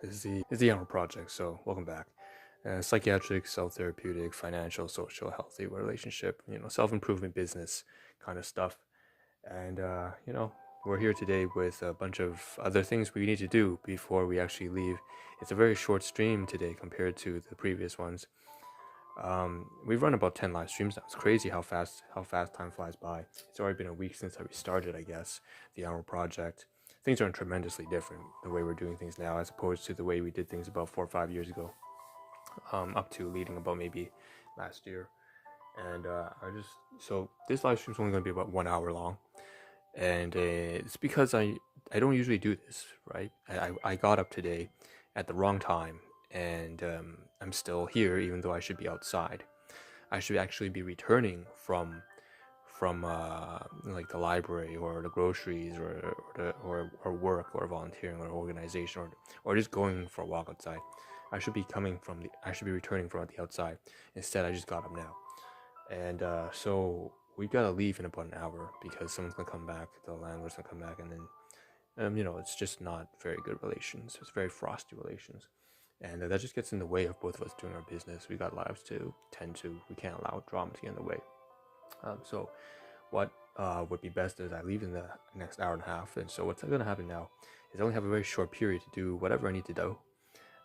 This is the Ahn Rho Project, so welcome back. Psychiatric, self-therapeutic, financial, social, healthy relationship, self-improvement, business kind of stuff. And, we're here today with a bunch of other things we need to do before we actually leave. It's a very short stream today compared to the previous ones. We've run about 10 live streams now. It's crazy how fast time flies by. It's already been a week since I restarted, I guess, the Ahn Rho Project. Things are tremendously different the way we're doing things now as opposed to the way we did things about 4 or 5 years ago, up to leading about maybe last year. And so this live stream is only going to be about 1 hour long, and it's because I don't usually do this, right? I got up today at the wrong time, and I'm still here even though I should be outside. I should actually be returning from like the library or the groceries or work or volunteering or organization or just going for a walk outside. I should be returning from the outside. Instead, I just got up now, and so we've got to leave in about an hour because someone's gonna come back. The landlord's gonna come back, and then it's just not very good relations. It's very frosty relations, and that just gets in the way of both of us doing our business. We got lives to tend to. We can't allow drama to get in the way. So what would be best is I leave in the next hour and a half. And so what's going to happen now is I only have a very short period to do whatever I need to do.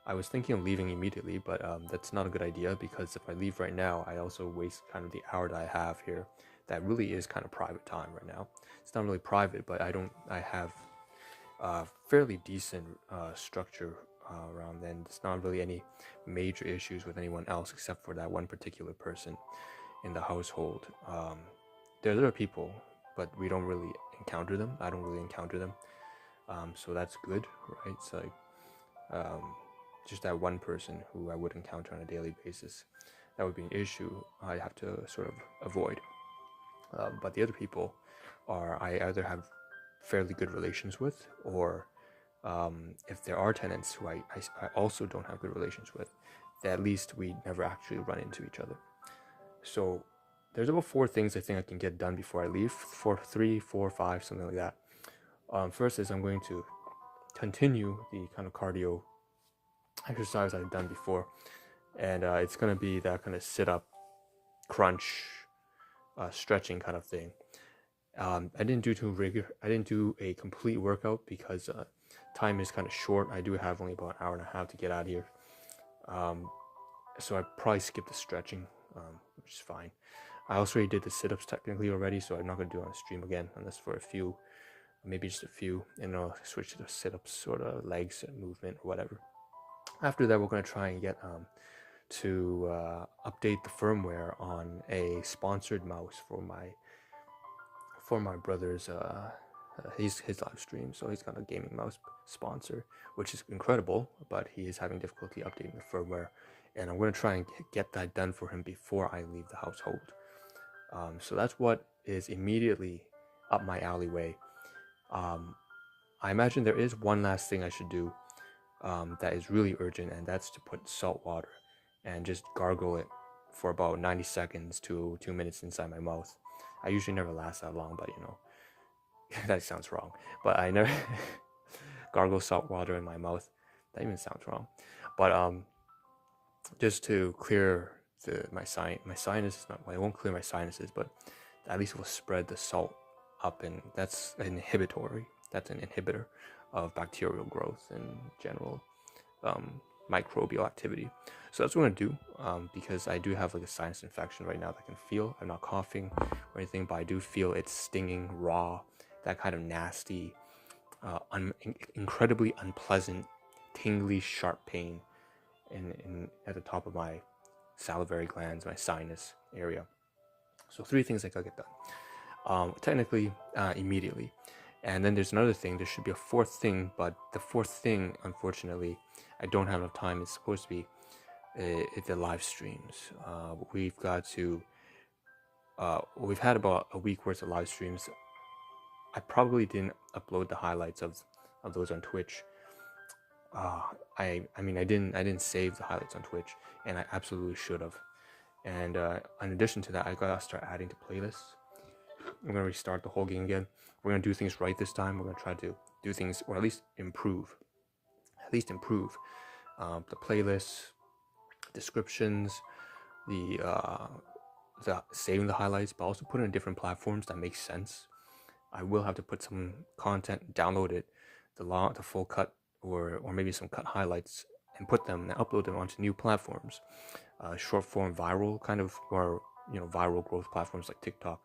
I was thinking of leaving immediately, but that's not a good idea because if I leave right now, I also waste kind of the hour that I have here. That really is kind of private time right now. It's not really private, but I have fairly decent structure around then. It's not really any major issues with anyone else except for that one particular person in the household. There's other people, but we don't really encounter them. I don't really encounter them, so that's good, right? It's like just that one person who I would encounter on a daily basis. That would be an issue I have to sort of avoid. But the other people I either have fairly good relations with, or if there are tenants who I also don't have good relations with, that at least we never actually run into each other. So there's about 4 things I think I can get done before I leave. 3, 4, 5, something like that. First is I'm going to continue the kind of cardio exercise I've done before, and it's going to be that kind of sit-up, crunch, stretching kind of thing. I didn't do a complete workout because time is kind of short. I do have only about an hour and a half to get out of here, so I probably skipped the stretching, which is fine. I also already did the sit-ups technically already, so I'm not going to do it on the stream again unless for a few, maybe just a few, and I'll switch to the sit-ups sort of legs movement or whatever. After that, we're going to try and get to update the firmware on a sponsored mouse for my brother's his live stream. So he's got a gaming mouse sponsor, which is incredible, but he is having difficulty updating the firmware, and I'm going to try and get that done for him before I leave the household. So that's what is immediately up my alleyway. I imagine there is one last thing I should do that is really urgent, and that's to put salt water and just gargle it for about 90 seconds to 2 minutes inside my mouth. I usually never last that long, but that sounds wrong. But I never gargle salt water in my mouth. That even sounds wrong. But just to clear my sinuses. Well, it won't clear my sinuses, but at least it will spread the salt up, and that's an inhibitory. That's an inhibitor of bacterial growth and general microbial activity. So that's what I'm gonna do, because I do have like a sinus infection right now that I can feel. I'm not coughing or anything, but I do feel it's stinging, raw, that kind of nasty, incredibly unpleasant, tingly, sharp pain in at the top of my salivary glands, my sinus area. So 3 things I gotta get done. Technically, immediately. And then there's another thing. There should be a 4th thing, but the 4th thing, unfortunately, I don't have enough time. It's supposed to be the live streams. We've got to. We've had about a week worth of live streams. I probably didn't upload the highlights of those on Twitch. I didn't save the highlights on Twitch, and I absolutely should have. And in addition to that, I gotta start adding to playlists. I'm gonna restart the whole game again. We're gonna do things right this time. We're gonna try to do things, or at least improve least improve. The playlists, descriptions, the saving the highlights, but also put it in different platforms that make sense. I will have to put some content, download it, the full cut, or maybe some cut highlights, and put them and upload them onto new platforms. Short form viral, kind of more viral growth platforms like TikTok,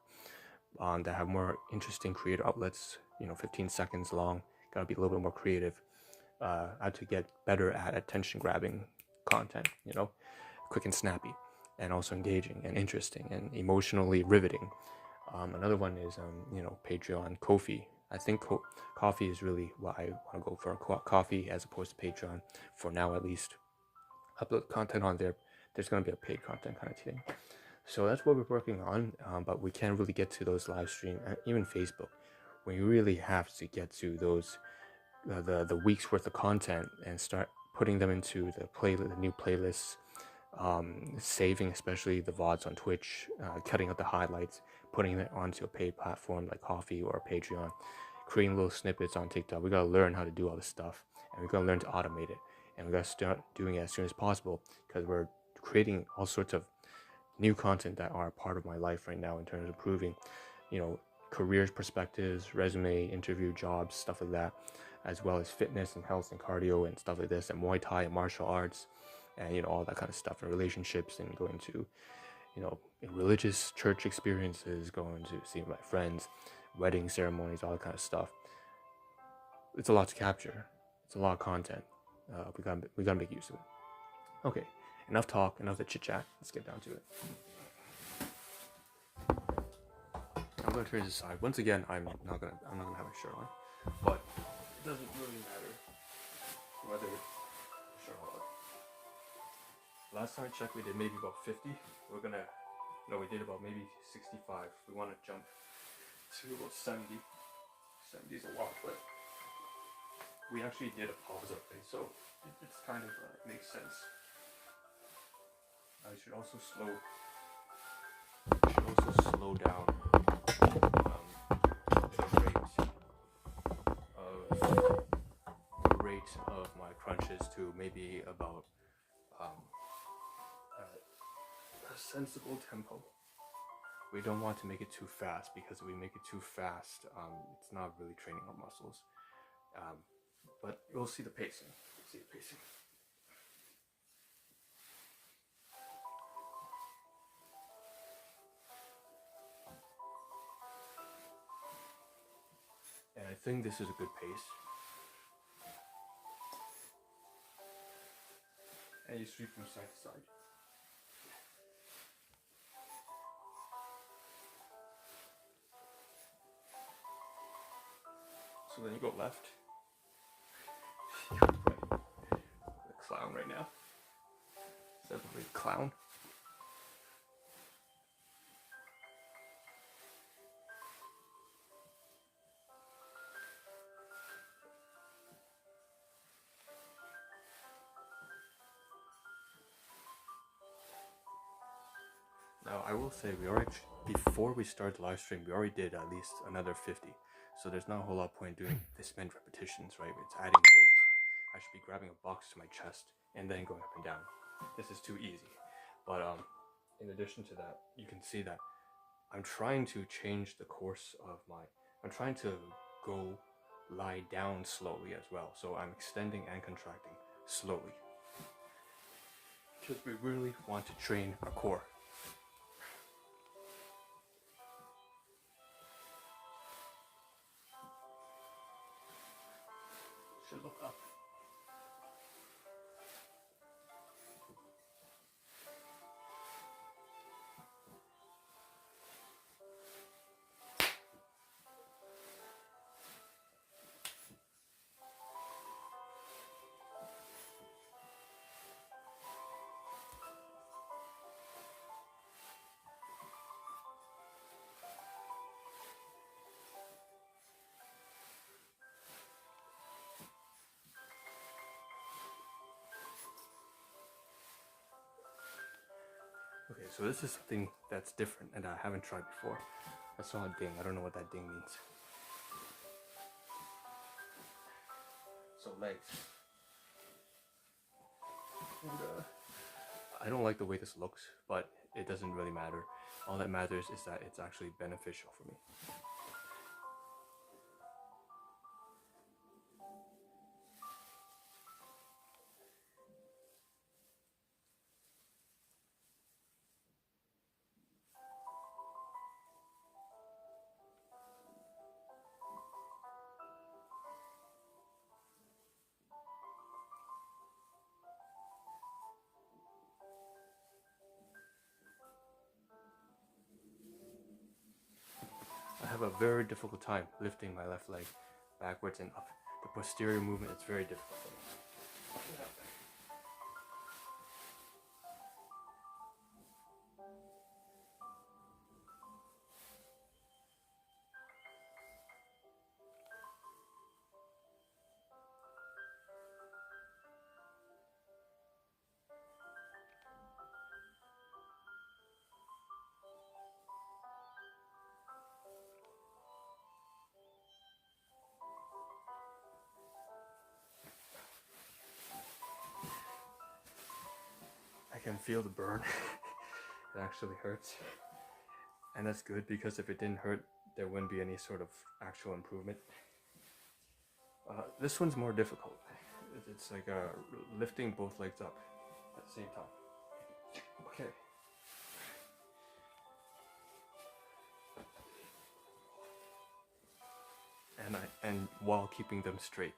that have more interesting creator outlets. 15 seconds long. Gotta be a little bit more creative. I had to get better at attention grabbing content. Quick and snappy, and also engaging and interesting and emotionally riveting. Another one is Patreon, Ko-fi. I think Coffee is really what I want to go for. Coffee as opposed to Patreon for now, at least. Upload content on there. There's going to be a paid content kind of thing. So that's what we're working on. But we can't really get to those live stream, even Facebook. When you really have to get to those the week's worth of content and start putting them into the new playlists. Saving especially the VODs on Twitch, cutting out the highlights, putting it onto a paid platform like Coffee or Patreon, creating little snippets on TikTok. We gotta learn how to do all this stuff, and we gotta learn to automate it, and we gotta start doing it as soon as possible, because we're creating all sorts of new content that are a part of my life right now in terms of improving, careers, perspectives, resume, interview, jobs, stuff like that, as well as fitness and health and cardio and stuff like this, and Muay Thai and martial arts, and all that kind of stuff, and relationships, and going to religious church experiences, going to see my friends, wedding ceremonies, all that kind of stuff. It's a lot to capture. It's a lot of content. We gotta make use of it. Okay, enough talk, enough the chit chat. Let's get down to it. I'm gonna turn this aside. Once again, I'm not gonna have a shirt on, but it doesn't really matter whether shirt on. Last time I checked, we did maybe about 50. We did about maybe 65. We want to jump to about 70. 70 is a lot, but we actually did a pause up thing, so it's kind of makes sense. I should also slow down the rate of my crunches to maybe about a sensible tempo. We don't want to make it too fast, because if we make it too fast, it's not really training our muscles. But you'll see the pacing. And I think this is a good pace. And you sweep from side to side. So then you go left. You're the clown right now. Is that a big clown? Now I will say, before we started the live stream, we already did at least another 50. So there's not a whole lot of point doing this many repetitions, right? It's adding weight. I should be grabbing a box to my chest and then going up and down. This is too easy. But in addition to that, you can see that I'm trying to change the course of I'm trying to go lie down slowly as well. So I'm extending and contracting slowly, because we really want to train our core. Should look up. Okay, so this is something that's different and I haven't tried before. I saw a ding. I don't know what that ding means. So legs. I don't like the way this looks, but it doesn't really matter. All that matters is that it's actually beneficial for me. I have a very difficult time lifting my left leg backwards and up. The posterior movement is very difficult for me. I can feel the burn. It actually hurts. And that's good, because if it didn't hurt, there wouldn't be any sort of actual improvement. This one's more difficult. It's like lifting both legs up at the same time. Okay. And while keeping them straight.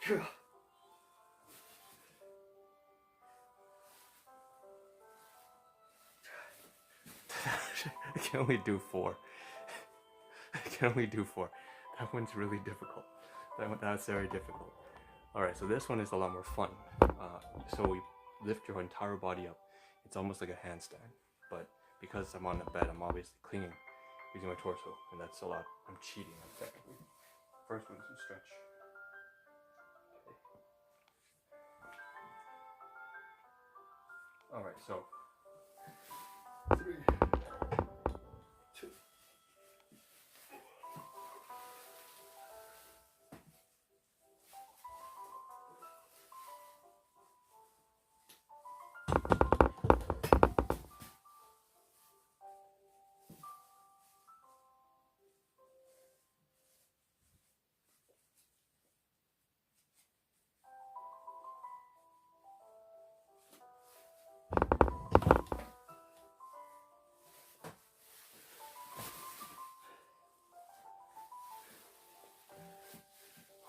I can only do 4. I can only do 4. That one's really difficult. That's very difficult. Alright, so this one is a lot more fun. So we lift your entire body up. It's almost like a handstand. But because I'm on the bed, I'm obviously clinging using my torso. And that's a lot. I'm cheating, technically. First one is a stretch. Okay. Alright, so 3, 2.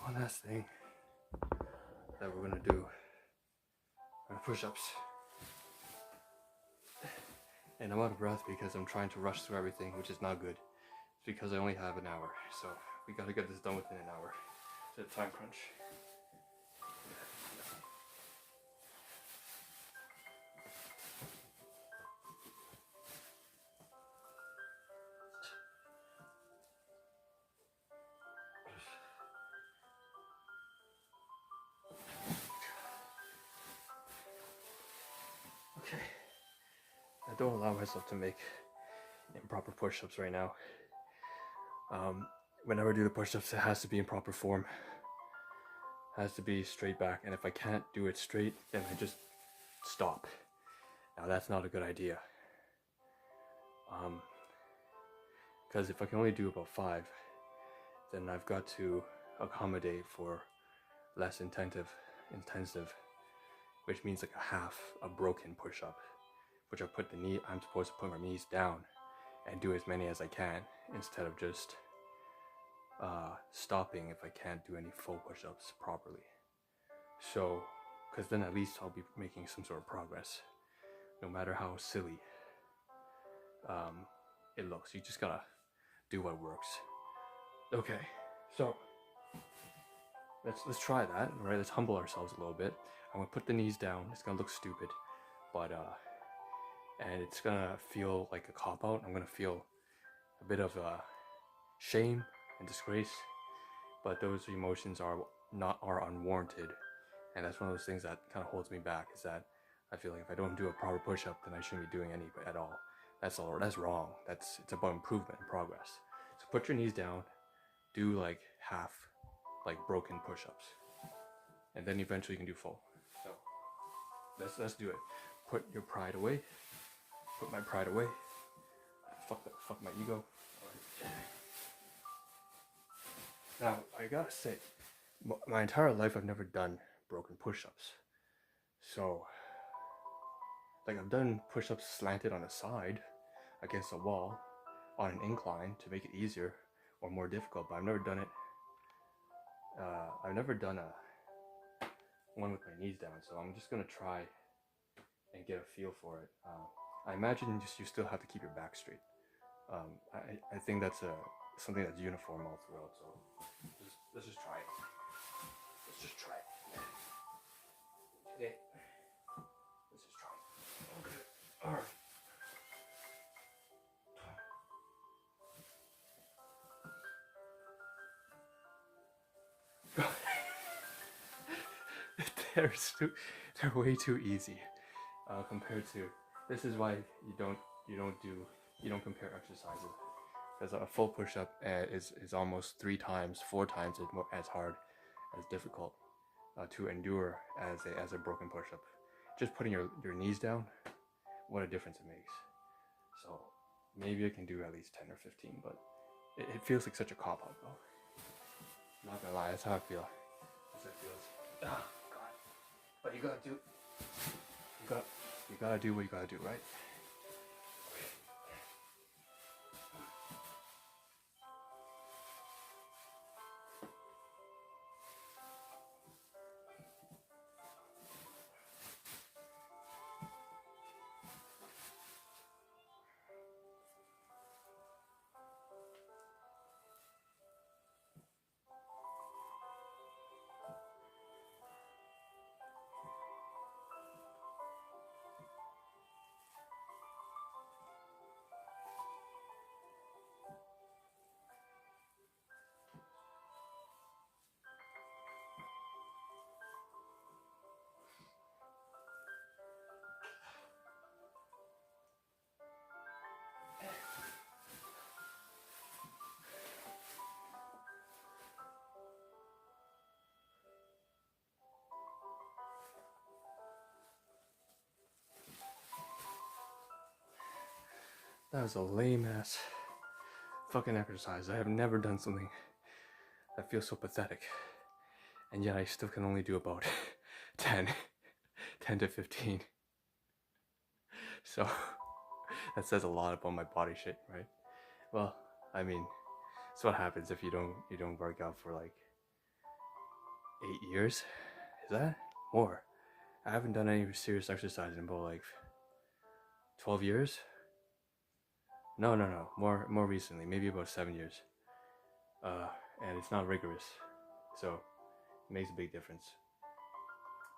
One last thing that we're gonna do are push-ups. And I'm out of breath because I'm trying to rush through everything, which is not good. It's because I only have an hour, so we gotta get this done within an hour. It's a time crunch. Okay. I don't allow myself to make improper push-ups right now. Whenever I do the push-ups, it has to be in proper form. It has to be straight back, and if I can't do it straight, then I just stop. Now that's not a good idea. Because if I can only do about 5, then I've got to accommodate for less intensive, which means like a broken push-up, which I'm supposed to put my knees down and do as many as I can instead of just stopping if I can't do any full push-ups properly. So, because then at least I'll be making some sort of progress, no matter how silly it looks. You just gotta do what works. Okay, so let's try that. Right, let's humble ourselves a little bit. I'm gonna put the knees down. It's gonna look stupid, but and it's gonna feel like a cop-out. I'm gonna feel a bit of shame and disgrace, but those emotions are unwarranted, and that's one of those things that kind of holds me back, is that I feel like if I don't do a proper push-up, then I shouldn't be doing any at all. That's wrong. It's about improvement and progress. So put your knees down, do like half, like broken push-ups, and then eventually you can do full. So let's do it. Put your pride away. Put my pride away. Fuck my ego. Now I gotta say, my entire life I've never done broken push-ups. So like I've done push-ups slanted on the side against a wall on an incline to make it easier or more difficult, but I've never done it. I've never done a one with my knees down, so I'm just gonna try and get a feel for it. I imagine you still have to keep your back straight. I think that's something that's uniform all throughout. So let's just try it. Let's just try it. Okay. Let's just try it. Okay. All right. They're way too easy compared to. This is why you don't compare exercises, because a full push-up is almost 3 times, 4 times as hard, as difficult to endure as a broken push-up. Just putting your knees down, what a difference it makes. So maybe I can do at least 10 or 15, but it feels like such a cop-out though. Not gonna lie, that's how I feel. That's how it feels. Oh God! But you gotta do what you gotta do, right? That was a lame ass fucking exercise. I have never done something that feels so pathetic, and yet I still can only do about 10 to 15. So that says a lot about my body shape, right? Well, I mean, that's what happens if you don't work out for like 8 years. Is that more? I haven't done any serious exercise in about like 12 years. No, more recently, maybe about 7 years. And it's not rigorous, so it makes a big difference.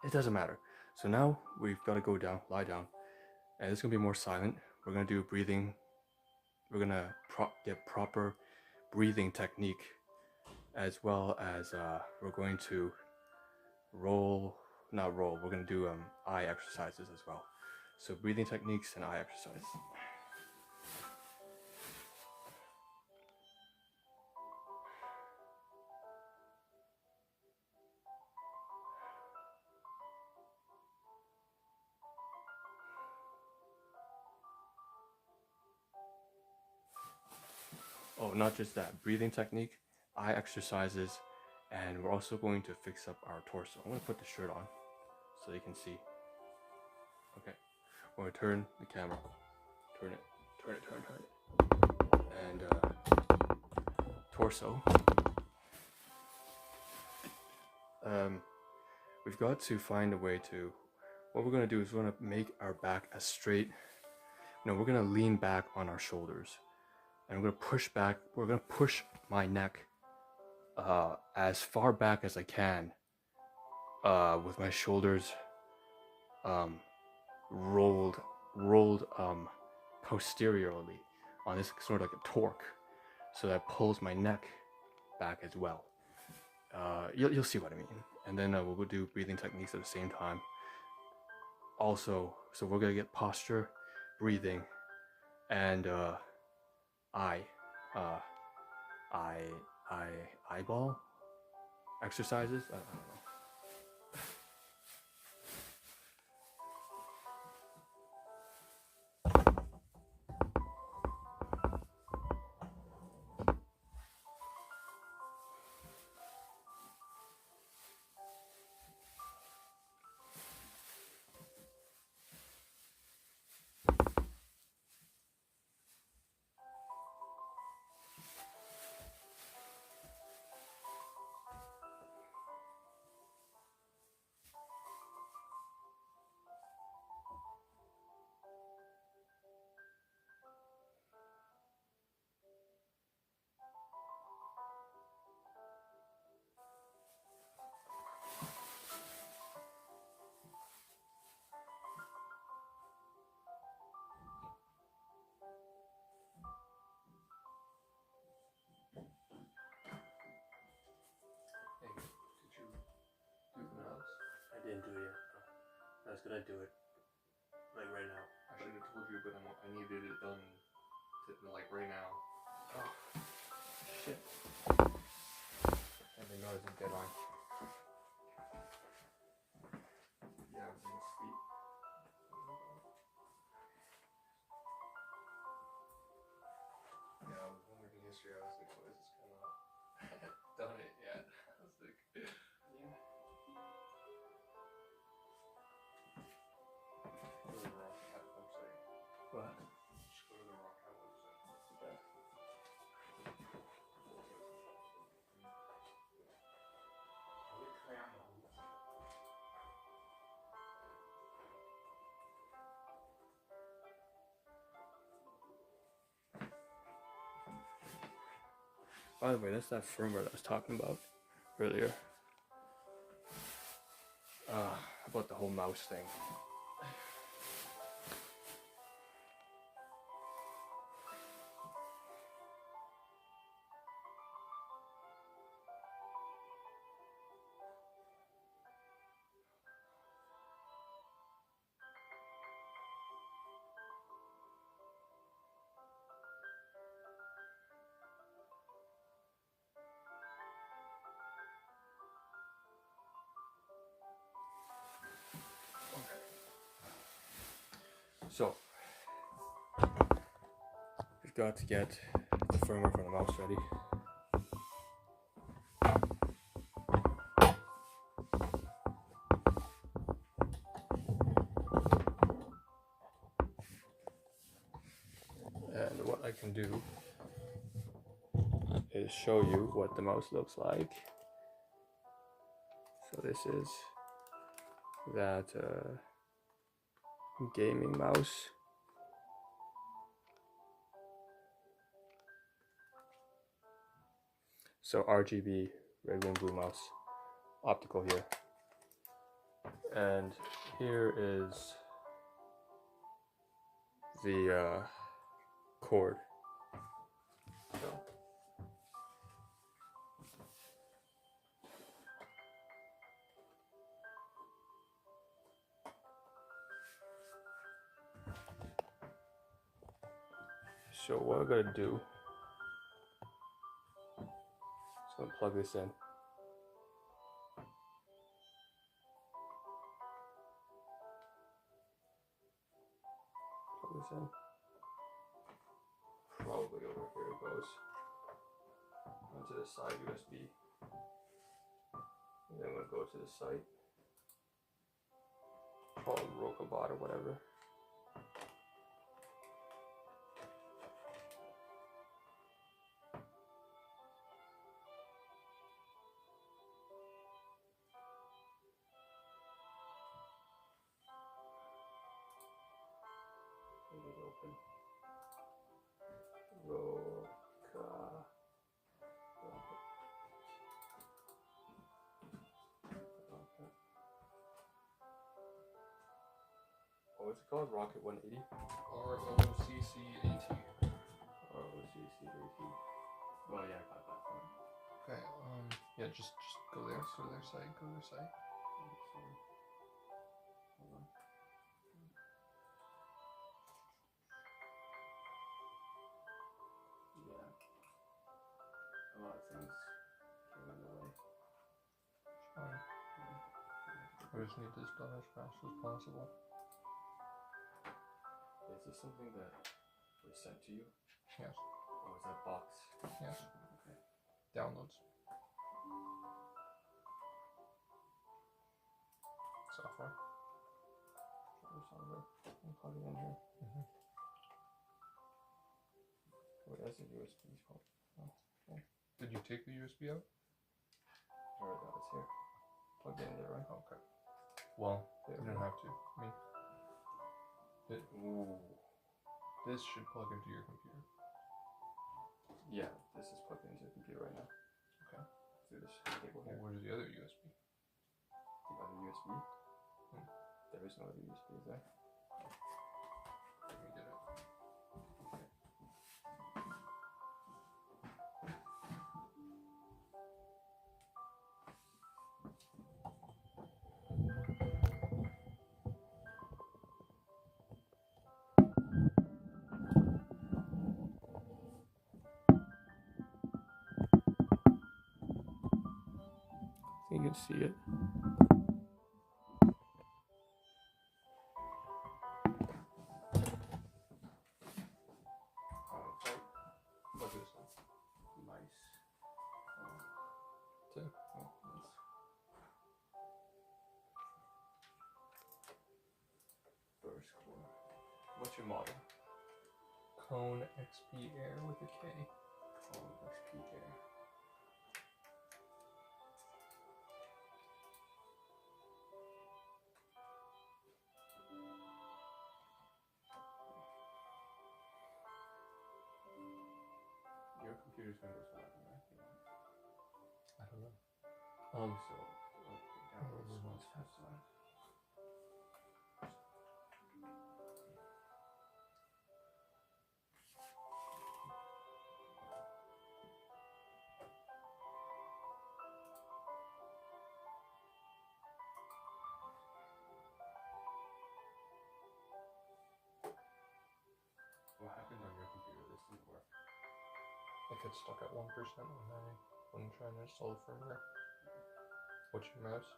It doesn't matter. So now we've got to go down, lie down, and it's gonna be more silent. We're gonna do breathing. We're gonna get proper breathing technique, as well as we're going to not roll. We're gonna do eye exercises as well. So breathing techniques and eye exercises. Oh, not just that, breathing technique, eye exercises, and we're also going to fix up our torso. I'm gonna put the shirt on so you can see. Okay, we're gonna turn the camera, turn it, and torso. We've got to find a way to. What we're gonna do is we're gonna make our back as straight. No, we're gonna lean back on our shoulders, and we're gonna push back. We're gonna push my neck as far back as I can, with my shoulders rolled posteriorly on this sort of like a torque, so that pulls my neck back as well. You'll see what I mean. And then we'll do breathing techniques at the same time. Also, so we're gonna get posture, breathing, and eye eyeball exercises. I don't know. I didn't do it yet. I was gonna do it, like right now. I should have told you, but I needed it done like right now. Oh, shit. I didn't know it was a deadline. Yeah, I was in sleep. Yeah, I was wondering yesterday. I was like, what is this coming up? I haven't done it yet. I was like, Yeah. go to the Rock Cat website. What? Just go to the Rock Cat website. Yeah. By the way, that's that firmware that I was talking about earlier. About the whole mouse thing. So, we've got to get the firmware for the mouse ready. And what I can do is show you what the mouse looks like. So this is that gaming mouse. So RGB, red, green, blue mouse, optical here. And here is the cord. So what I'm gonna do is I'm gonna plug this in. Plug this in. Probably over here it goes. Onto the side USB. And then we'll go to the site. Called Rokabot or whatever. Open. What's it called? Rocket 180? ROCCAT. ROCCAT. Well, yeah, I got that one. Okay, yeah, just go there. Go to their site. Go to their site. Hold on. Yeah. A lot of things came in the way. Fine. Yeah. I just need this done as fast as possible. Is this something that was sent to you? Yes. Or was that box? Yes. Okay. Downloads. Software. Software. I'll plug it in here. Mm-hmm. Oh, that's a USB port. Oh, okay. Did you take the USB out? Alright, that was here. Plugged in there, right? Okay. Well, There you we don't go. have to. Ooh. This should plug into your computer. Yeah, this is plugged into the computer right now. Okay. Through this cable Well, here. where's the other USB? The other USB? There is no other USB, is there? Let me get it. Okay. You can see it. Look at this one. Nice. Two. Oh, nice. Burst core. What's your model? Cone XP Air with a K. Oh, XP Air. Your computer's Windows 11, right? I don't know. So, downloads once fast enough. What happened on your computer? This didn't work. It gets stuck at 1% when trying to install the firmware. What's your mouse?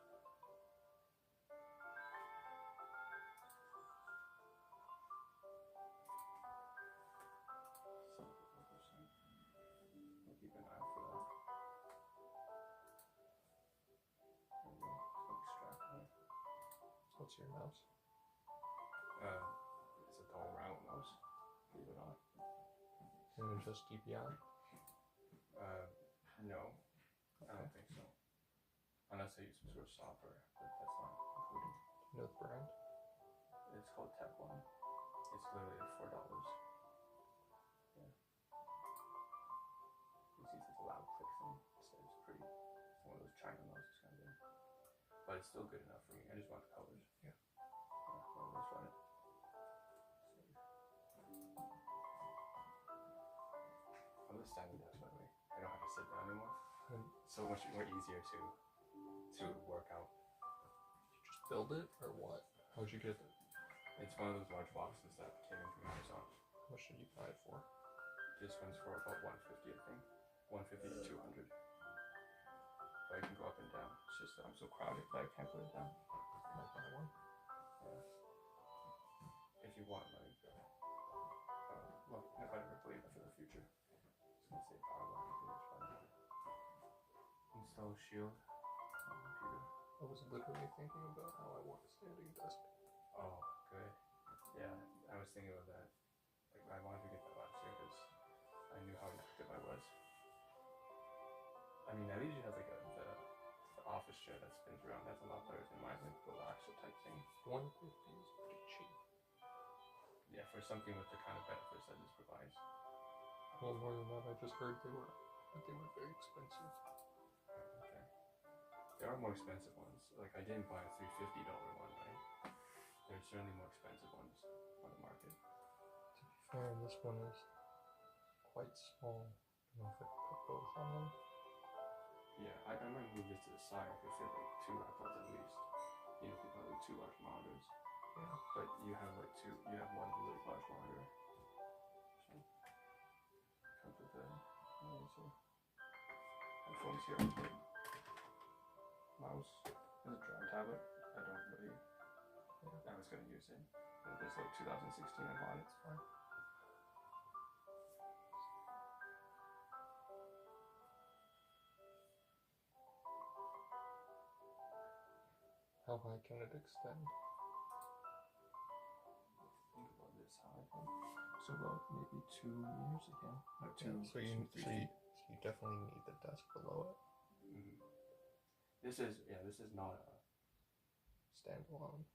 I'll keep an eye out for that. There we go. Extract that. What's your mouse? It's a tall round mouse. Leave it on. And it's just DPI? No. I don't think so. Unless I use some sort of software, but that's not included. You know the brand? It's called Tech One. It's literally like $4. Yeah. You see this loud click thing. It's pretty. It's one of those China mouses kind of thing. But it's still good enough for me. I just want the colors. Yeah. Well, let's run it. I'm the standing desk, by the way. I don't have to sit down anymore. It's so much more easier to work out. You just build it or what? How'd you get it? It's one of those large boxes that came in from Amazon. How much did you buy it for? This one's for about $150, I think. $150 to $200. But I can go up and down. It's just that I'm so crowded that I can't put it down. Might buy one. Yeah. If you want, like, look, if I ever believe it for the future, it's gonna say power lock. Install Shield on the computer. I was literally thinking about how I want a standing desk. Oh, good. Yeah, I was thinking about that. Like, I wanted to get that last year because I knew how inactive I was. I mean, at least you have like the office chair that spins around. That's a lot better than my like relaxer type thing. 150 is pretty cheap. Yeah, for something with the kind of benefits that this provides. Well, more than that, I just heard they were very expensive. Okay. There are more expensive ones. Like, I didn't buy a $350 one, right? There's certainly more expensive ones on the market. To be fair, this one is quite small. I don't know if I can put both on them. Yeah, I might move this to the side if it fit like 2 iPods at least. You know, people have like 2 large monitors. Yeah. But you have like you have one really large monitor. So, comes with a, let me see. headphones here on the mouse. Is a tablet. I don't really. I was gonna use it. It's like 2016 I bought it. It's fine. How high can it extend? Think about this high. So about maybe 2 meters again. No, two. So you definitely need the desk below it. Mm-hmm. This is not a standalone.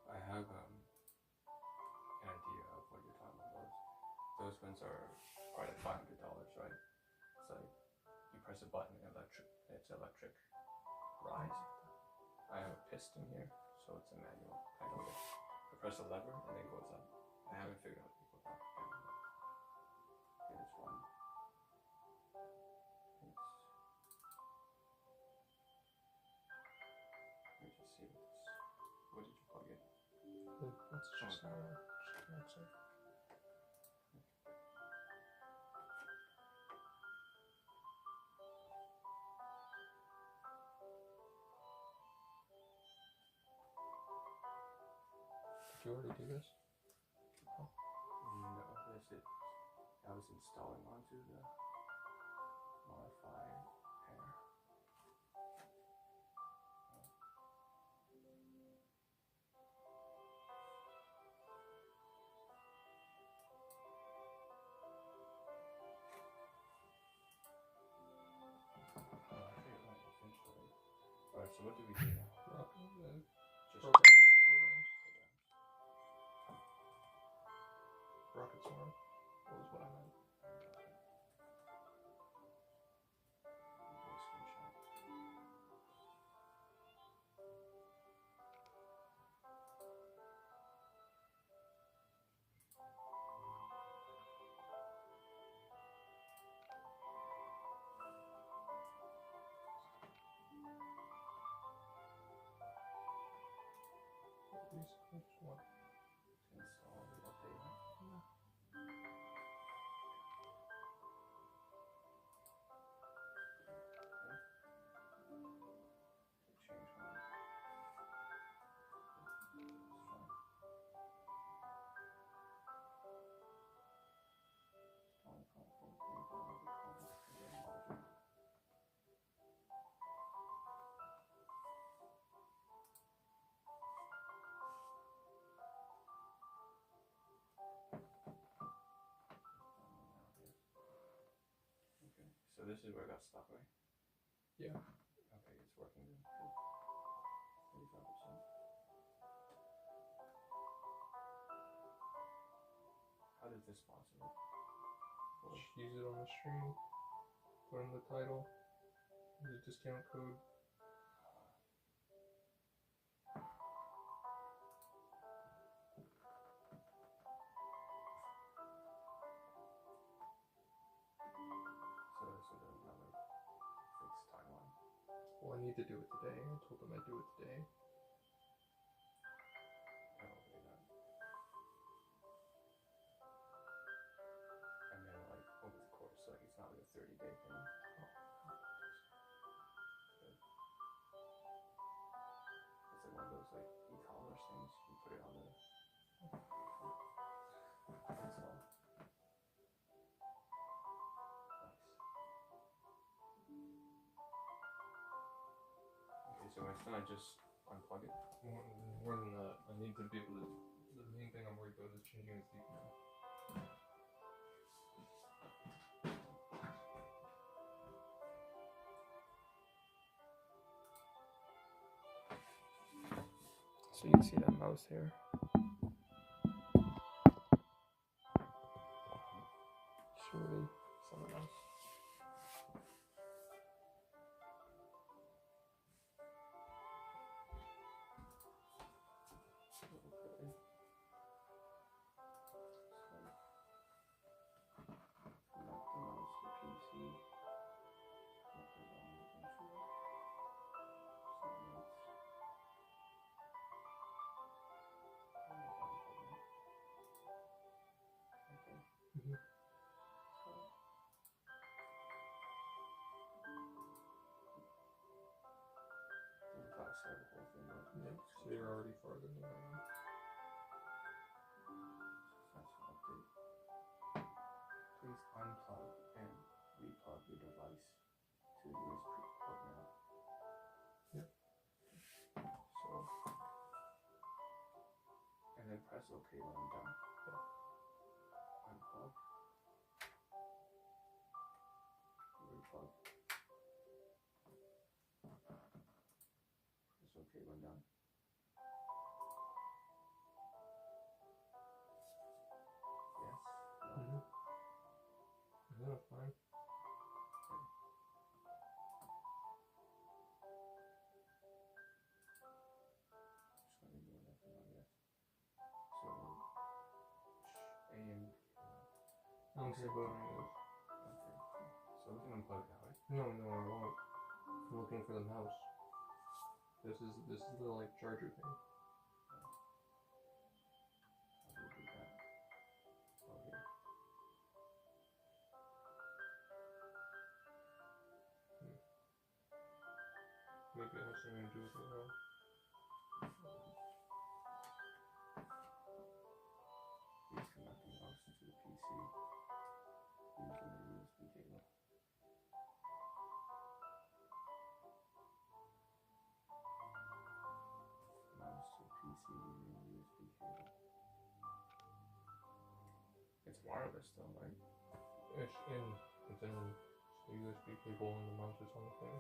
I have an idea of what you're talking about. Those ones are probably like $500, right? It's like you press a button, it's electric rise. I have a piston here, so it's a manual kind of lift. I press a lever and then it goes up. I haven't figured out what that is. Here's one. Let me just see what this. What did you plug in? It's just connector. Did you already do this? Oh. No, I was installing onto the modifier pair. Alright, so what do we do now? Just Programs. Rocket Swarm. That was what I meant. Basically just one. Install the update. Yeah. So this is where I got stuck, right? Yeah. Okay, it's working then. 35%. How does this sponsor it? Just use it on the stream. Put in the title. Use a discount code. So there's another fixed timeline. Well, I need to do it today. I told them I'd do it today. Oh, okay, then. And then like over the course, like it's not like a 30-day thing. Oh. It's like one of those like e-commerce things. You put it on the install. Okay, so why don't I just unplug it? More than that, I need to be able to. The main thing I'm worried about is changing its DPI. So you can see that mouse here. Surely someone else. you're already farther than I am. Successful update. Please unplug and replug your device to USB port now. Yep. So, and then press OK when I'm done. Yep. Unplug. Replug. Press OK when done. Yes. No. Mm-hmm. Yeah, that's fine. Okay. Just gonna do that for now, yes. So, and Okay, but okay. So we can unplug it now, right? no, I won't. I'm looking for the mouse. This is the like charger thing. How do we do that? Oh, here. Maybe it has something to do with it now. Please connect the mouse to the PC using the USB cable. Mouse to PC using USB cable. It's wireless though, right? It's in the USB cable and the mouse is on the thing.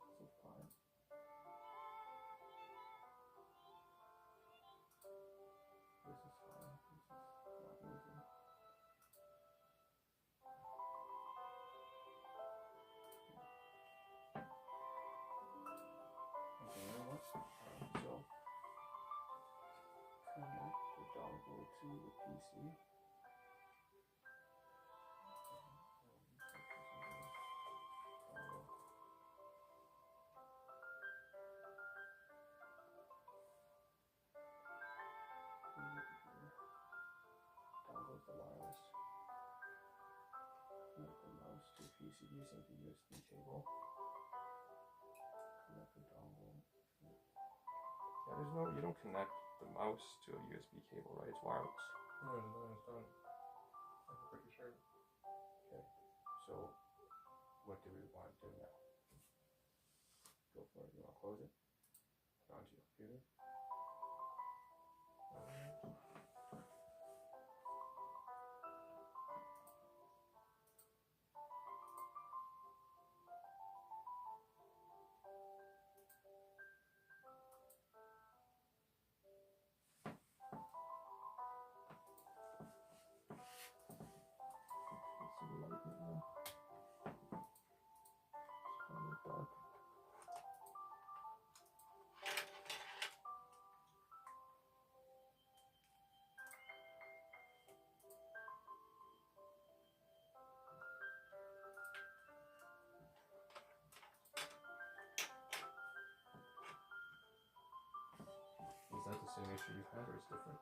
This is fine. This is not moving. Okay, you know what? So connect the dongle to the PC. Dongle the wireless. Connect the mouse to PC using the USB cable. Connect the dongle. Yeah, there's no, you don't connect the mouse to a USB cable, right? It's wireless. No, it's done. I'm pretty sure. Okay, so what do we want to do now? Go for it. You want to close it? Put it onto your computer. It's really late right now. It's kind of dark. Is that the same issue you've had, or is it different?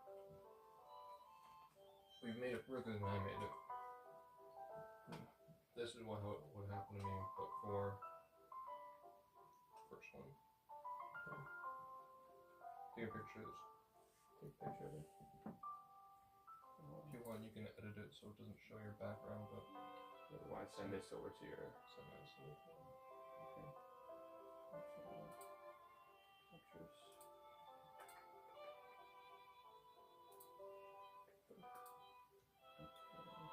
We've made it further than I made it. This is what happened to me, but for first one. Okay. Take a picture of this. Take a picture of it. If you want, you can edit it so it doesn't show your background, but Otherwise, send this over to your. send it as a Okay. Pictures.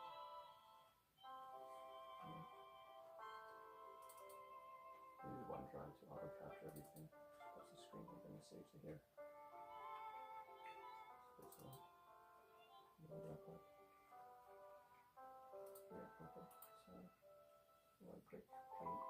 Use OneDrive to auto capture everything. That's the screen I'm going to save to here. This one. Load up like. Yeah, okay. So, one click paint.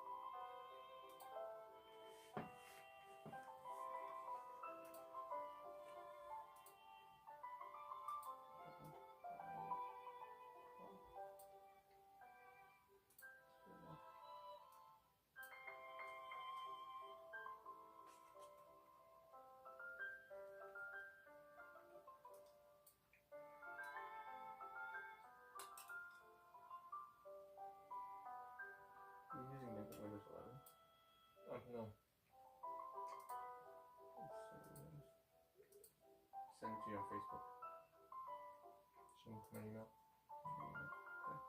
Send it to you on Facebook. Send it to my email. Okay.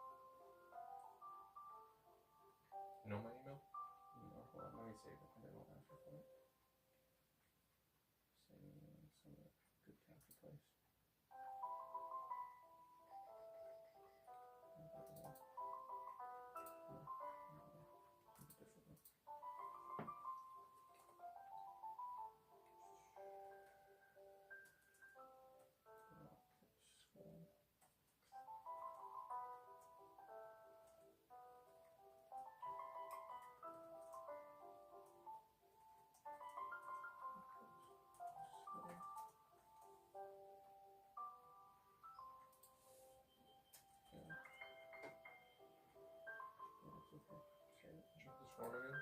You know my email? No, hold on, let me save it and then we'll answer for it. Some good capsule place. Check this form again.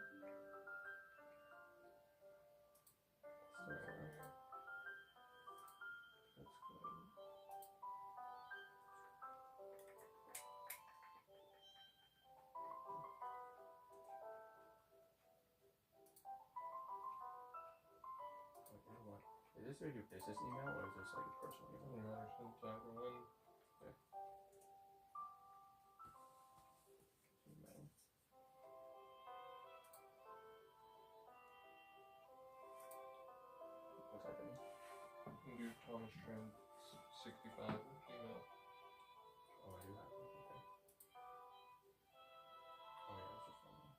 Is this your business email or is this like a personal email? Doesn't matter, send to either one. Okay. Email. What's happening? Do Thomas Trent 65 email. Oh, I do have it. Okay. Oh yeah, that's your phone number.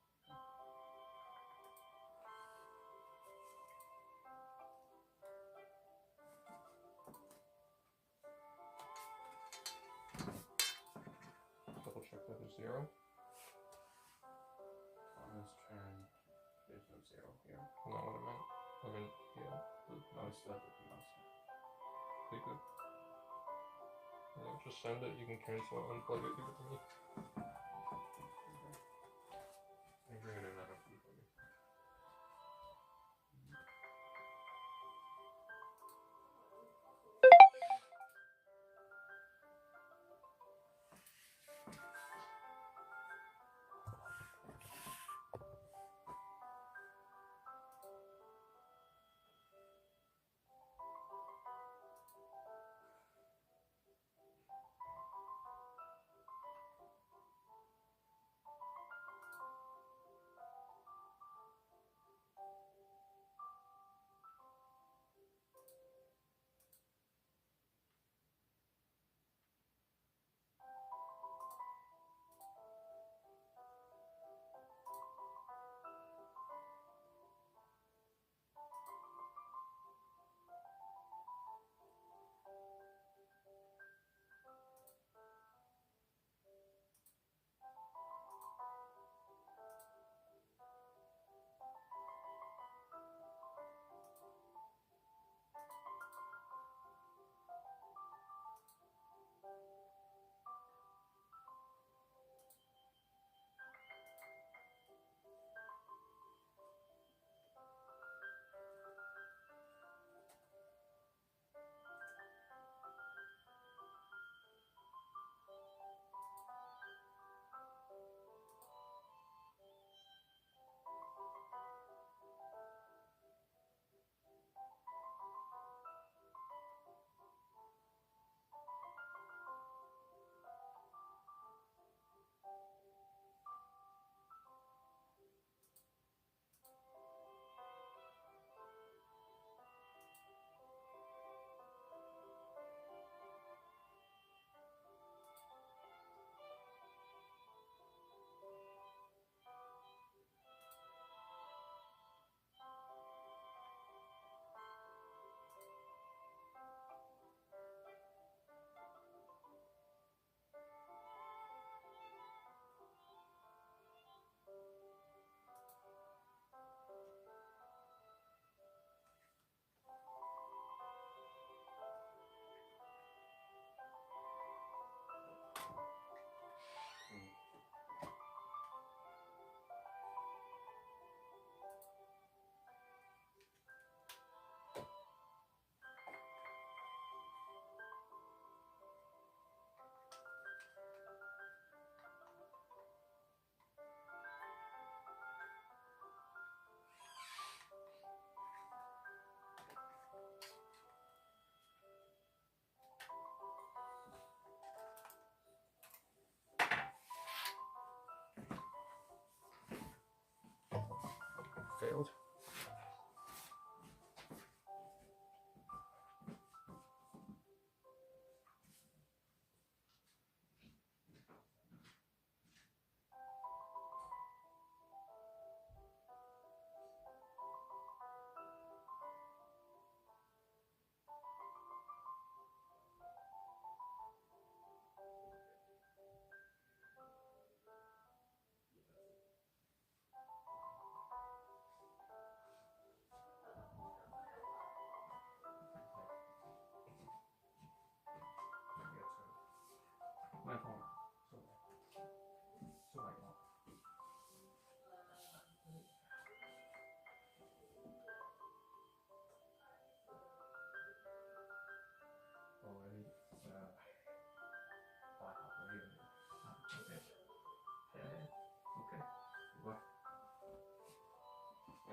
Double check that there's 0. Thomas Trent. There's no 0 here. Not what I meant. I meant, yeah. Oh, it's still the mouse. Okay, good. Yeah, just send it. You can cancel it, unplug it, give it to me. I'm bringing another food for me.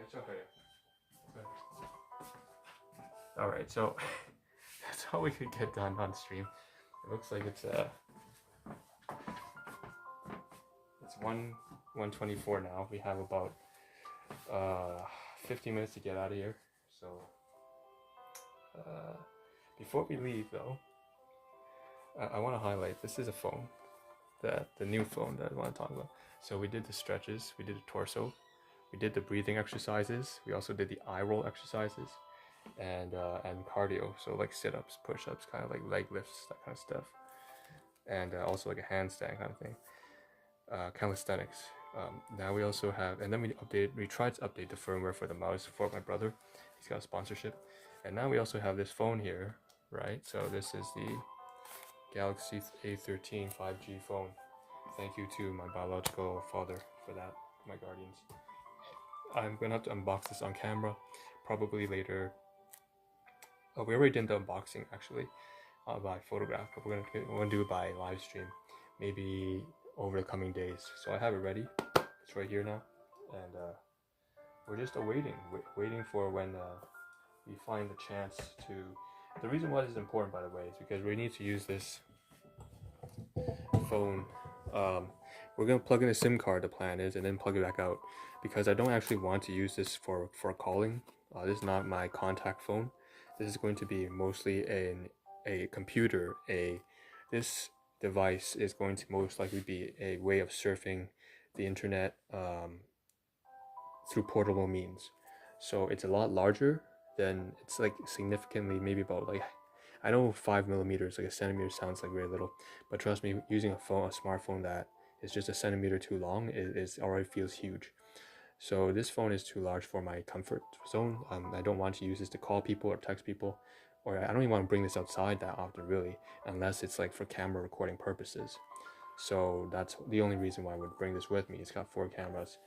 it's okay. All right, so that's all we could get done on stream. It looks like it's 1:24 now. We have about 50 minutes to get out of here. So before we leave, though, I want to highlight this is a phone, the new phone that I want to talk about. So we did the stretches, we did the torso, we did the breathing exercises, we also did the eye roll exercises, and cardio, so like sit-ups, push-ups, kind of like leg lifts, that kind of stuff, and also like a handstand kind of thing, calisthenics. Now we also have, and then we tried to update the firmware for the mouse for my brother. He's got a sponsorship, and now we also have this phone here, right? So this is the Galaxy A13 5G phone. Thank you to my biological father for that, my guardians. I'm gonna have to unbox this on camera, probably later. Oh, we already did the unboxing actually by photograph, but we're gonna do it by live stream, maybe over the coming days. So I have it ready. It's right here now, and we're just waiting for when we find the chance to. The reason why this is important, by the way, is because we need to use this phone. We're gonna plug in a SIM card. The plan is, and then plug it back out, because I don't actually want to use this for calling. This is not my contact phone. This is going to be mostly a computer. This device is going to most likely be a way of surfing the internet through portable means. So it's a lot larger than, it's like significantly, maybe about like, I know 5 millimeters, like a centimeter sounds like very little, but trust me, using a smartphone that is just a centimeter too long, it already feels huge. So this phone is too large for my comfort zone. I don't want to use this to call people or text people, or I don't even want to bring this outside that often, really, unless it's like for camera recording purposes. So that's the only reason why I would bring this with me. It's got 4 cameras,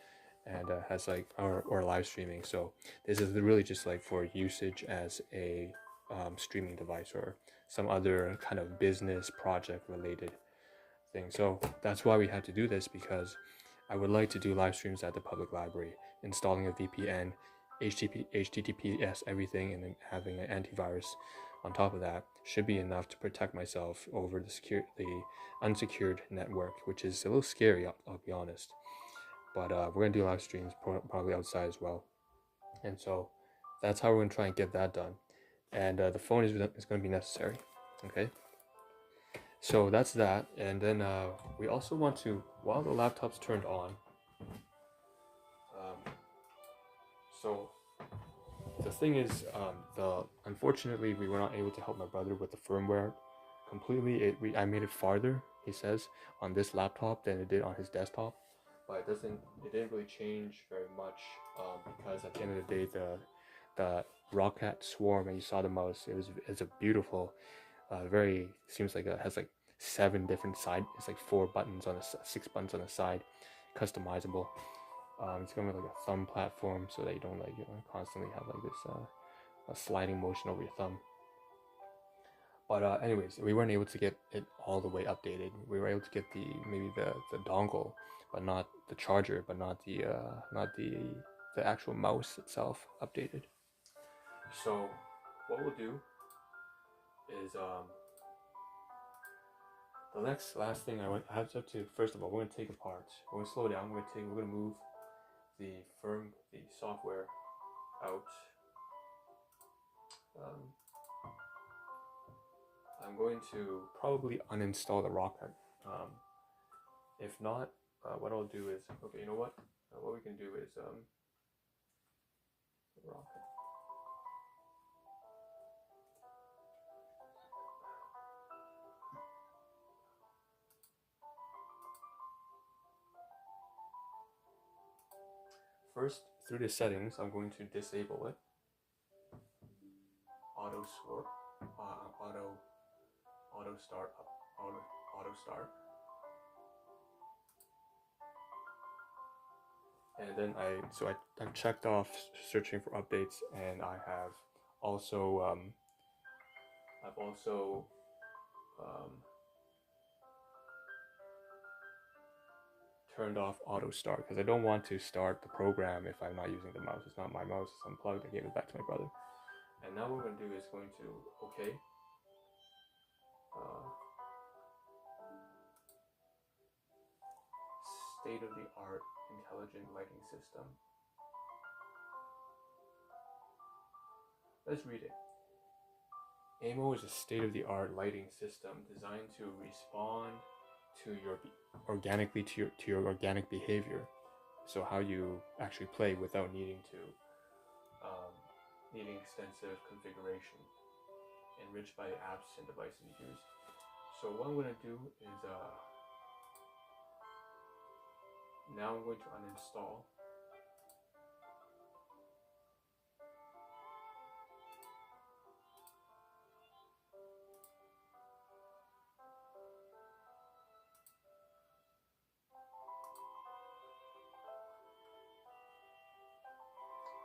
and has like or live streaming. So this is really just like for usage as a streaming device or some other kind of business project related thing. So that's why we had to do this, because I would like to do live streams at the public library. Installing a VPN, HTTPS, everything, and then having an antivirus on top of that should be enough to protect myself over the unsecured network, which is a little scary, I'll be honest. But we're gonna do live streams probably outside as well, and so that's how we're gonna try and get that done. And the phone is gonna be necessary. Okay. So that's that, and then we also want to, while the laptop's turned on, so the thing is, unfortunately we were not able to help my brother with the firmware completely. I made it farther, he says, on this laptop than it did on his desktop, but it didn't really change very much, because at the end of the day, the Rocket Swarm, and you saw the mouse, it's a beautiful, seems like it has like 7 different side. It's like 4 buttons on 6 buttons on the side, customizable. It's gonna be like a thumb platform, so that you don't like constantly have like this a sliding motion over your thumb. But anyways, we weren't able to get it all the way updated. We were able to get maybe the dongle, but not the charger, but not the actual mouse itself updated. So what we'll do is the last thing I have to, first of all, we're gonna take apart. We're gonna slow down. We're gonna move the software out. I'm going to probably uninstall the Rocket. If not, what I'll do is, okay, you know what? What we can do is Rocket. First, through the settings, I'm going to disable it. Auto start. And then I've checked off searching for updates, and I have also turned off auto start because I don't want to start the program if I'm not using the mouse. It's not my mouse, it's unplugged. I gave it back to my brother. And now what we're going to do is going to, okay, state-of-the-art intelligent lighting system. Let's read it. AMO is a state-of-the-art lighting system designed to respond to your organically to your organic behavior. So how you actually play without needing extensive configuration, enriched by apps and device used. So what I'm going to do is now I'm going to uninstall.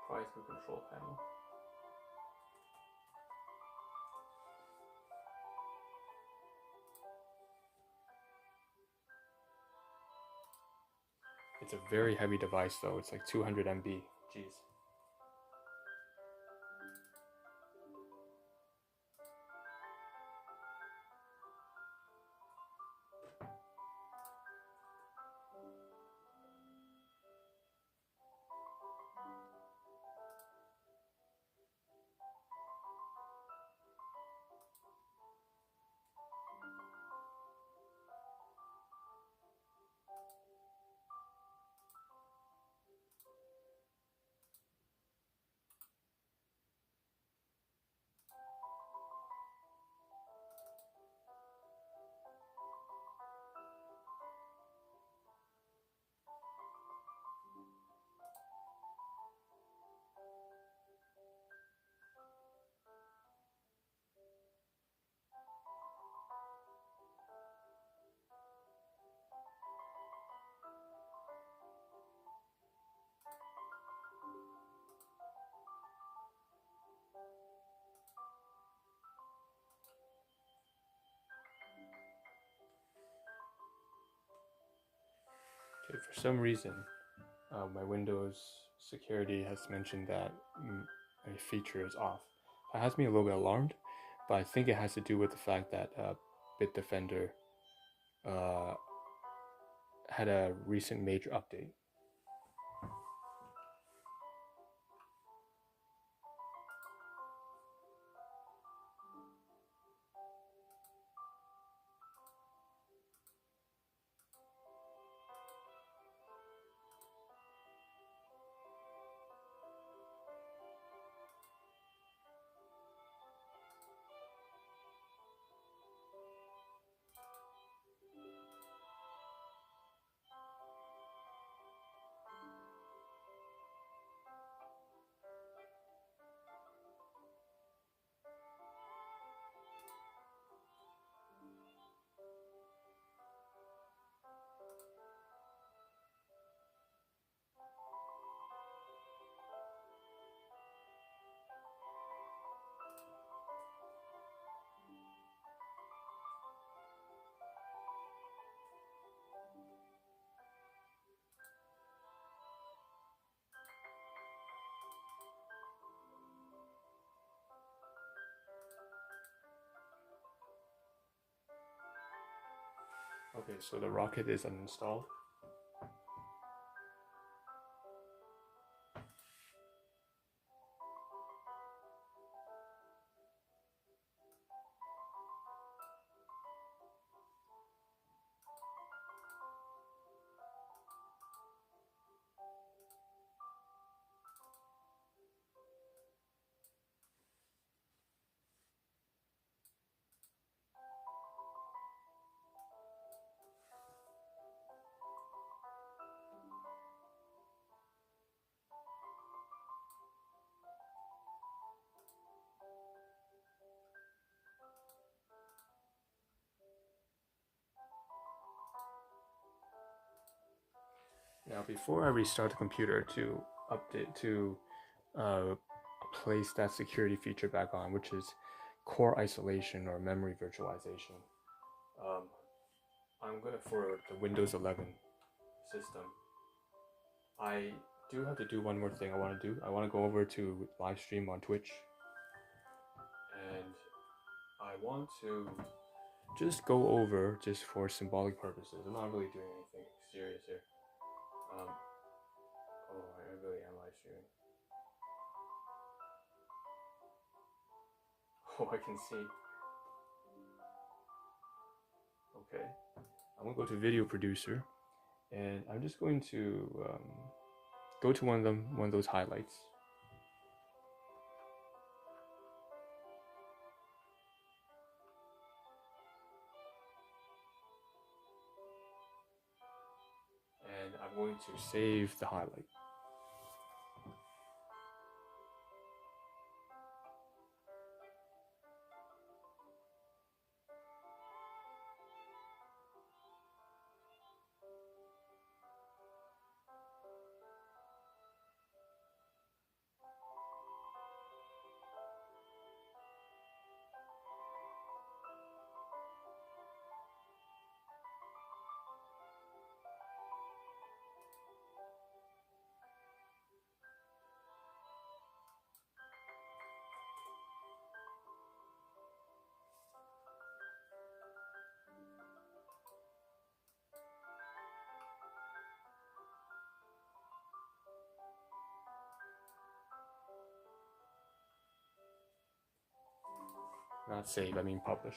Price through control panel. It's a very heavy device though. It's like 200 MB. Jeez. Okay, for some reason, my Windows security has mentioned that a feature is off. That has me a little bit alarmed, but I think it has to do with the fact that Bitdefender had a recent major update. Okay, so the rocket is uninstalled. Now, before I restart the computer to update to place that security feature back on, which is core isolation or memory virtualization, I'm gonna for the Windows 11 system, I do have to do one more thing I want to do. I want to go over to live stream on Twitch, and I want to just go over just for symbolic purposes. I'm not really doing anything serious here. Oh, I really am live streaming. Oh, I can see. Okay, I'm gonna go to video producer, and I'm just going to go to one of those highlights. And I'm going to save the highlight. Not save, I mean publish.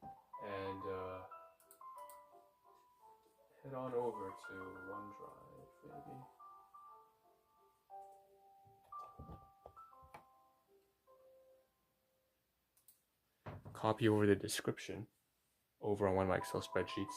And head on over to OneDrive, maybe. Copy over the description over on one of my Excel spreadsheets.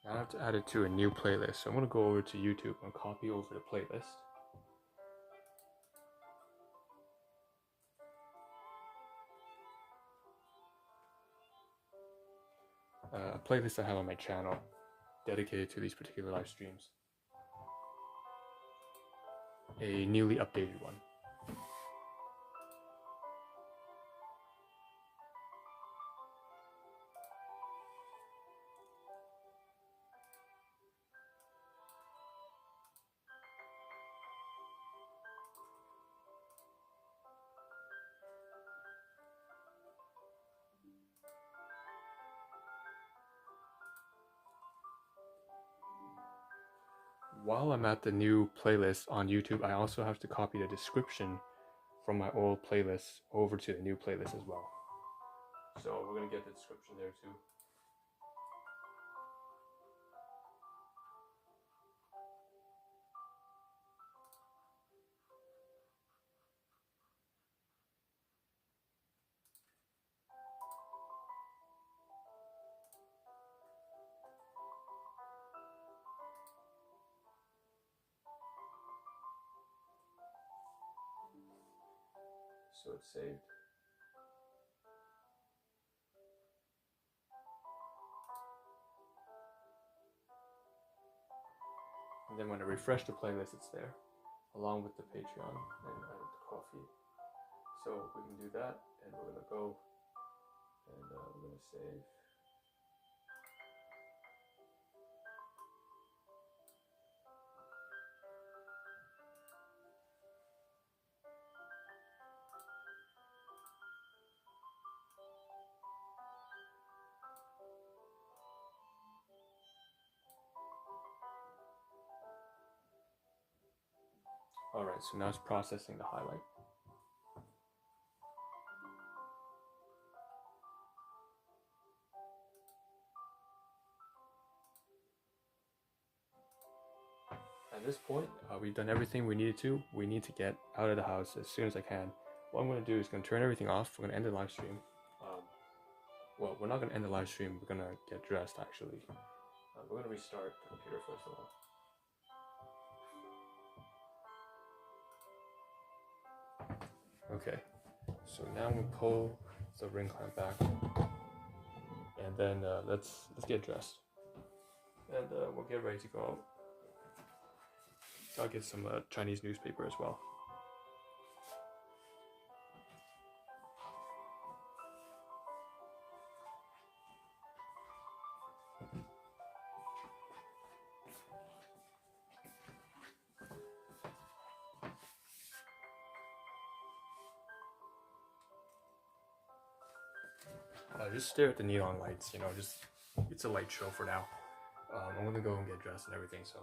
Now I have to add it to a new playlist. So I'm going to go over to YouTube and copy over the playlist. A playlist I have on my channel dedicated to these particular live streams. A newly updated one. While I'm at the new playlist on YouTube, I also have to copy the description from my old playlist over to the new playlist as well. So we're going to get the description there too. So it's saved. And then when I refresh the playlist, it's there, along with the Patreon and the coffee. So we can do that, and we're gonna go and we're gonna save. Alright, so now it's processing the highlight. At this point, we've done everything we needed to. We need to get out of the house as soon as I can. What I'm going to do is going to turn everything off. We're going to end the live stream. Well, we're not going to end the live stream. We're going to get dressed, actually. We're going to restart the computer first of all. Okay, so now we'll pull the ring clamp back, and then let's get dressed, and we'll get ready to go out. I'll get some Chinese newspaper as well. Just stare at the neon lights, just it's a light show for now. I'm gonna go and get dressed and everything, so.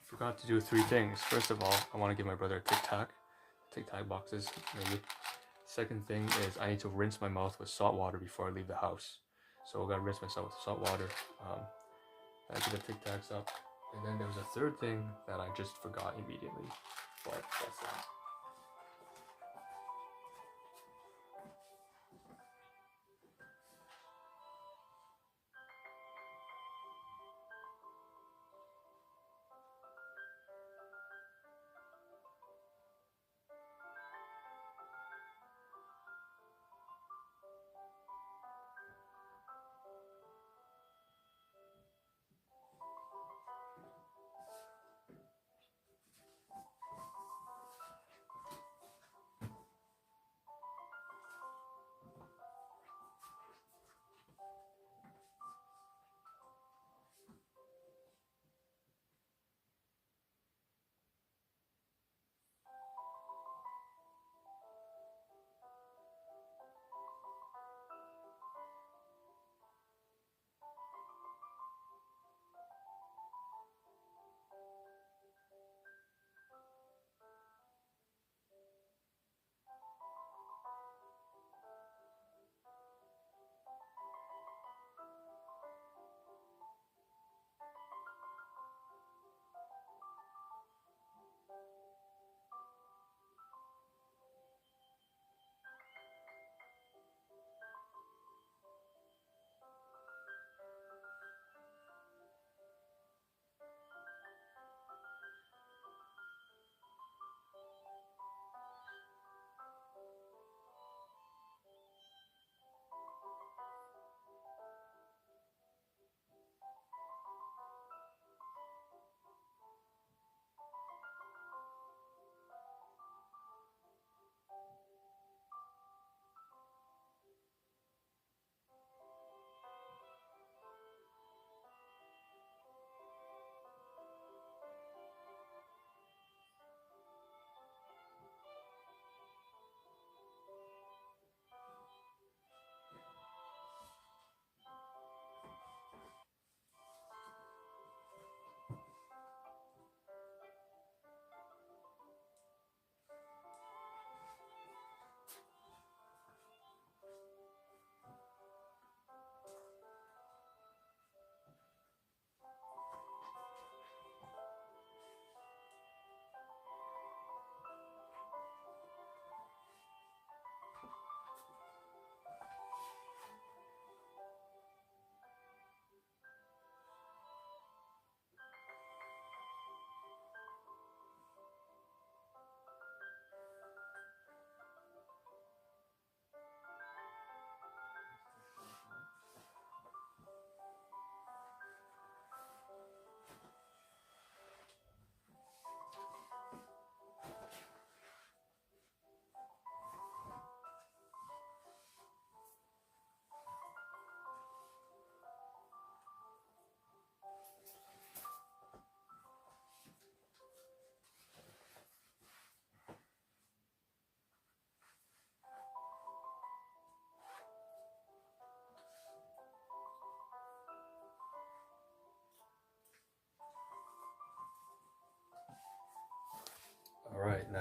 Forgot to do 3 things. First of all, I want to give my brother a Tic Tac boxes, maybe. Second thing is I need to rinse my mouth with salt water before I leave the house. So I gotta rinse myself with salt water. I get the Tic Tacs up. And then there was a third thing that I just forgot immediately. But that's that.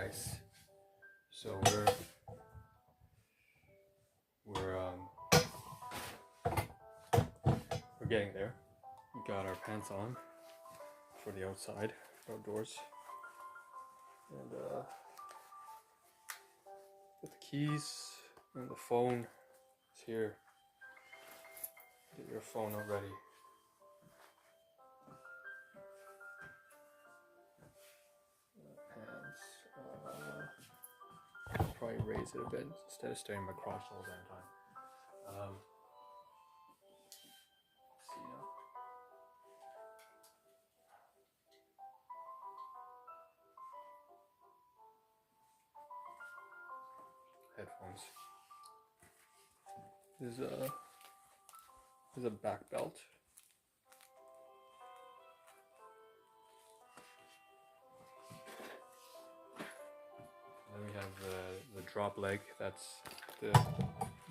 Nice. So we're getting there. We got our pants on for the outside, outdoors, and with the keys and the phone is here. Get your phone out ready. Pants. Probably raise it a bit instead of staring at my crotch all the damn time. See now. Headphones. There's a back belt. And then we have the drop leg. That's the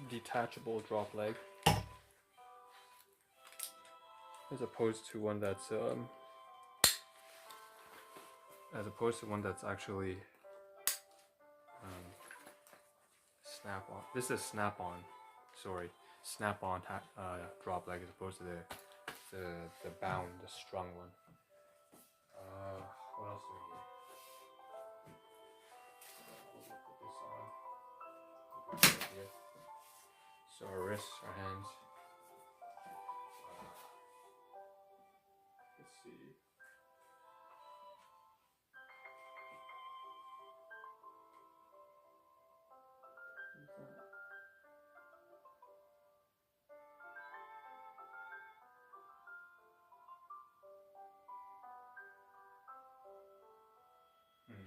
detachable drop leg, as opposed to one that's actually snap-on. This is snap-on. Sorry, snap-on drop leg as opposed to the bound, the strung one. What else do we need? We'll put this on. Right here. So our wrists, our hands. Let's see.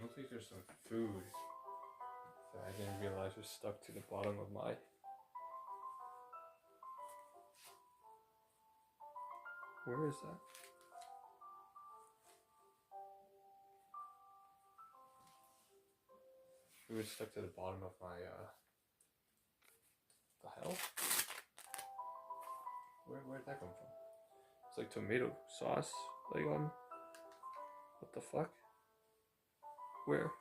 Looks like there's some food that I didn't realize was stuck to the bottom of my. Where is that? Food stuck to the bottom of my. The hell? Where'd that come from? It's like tomato sauce. Like what the fuck? Where?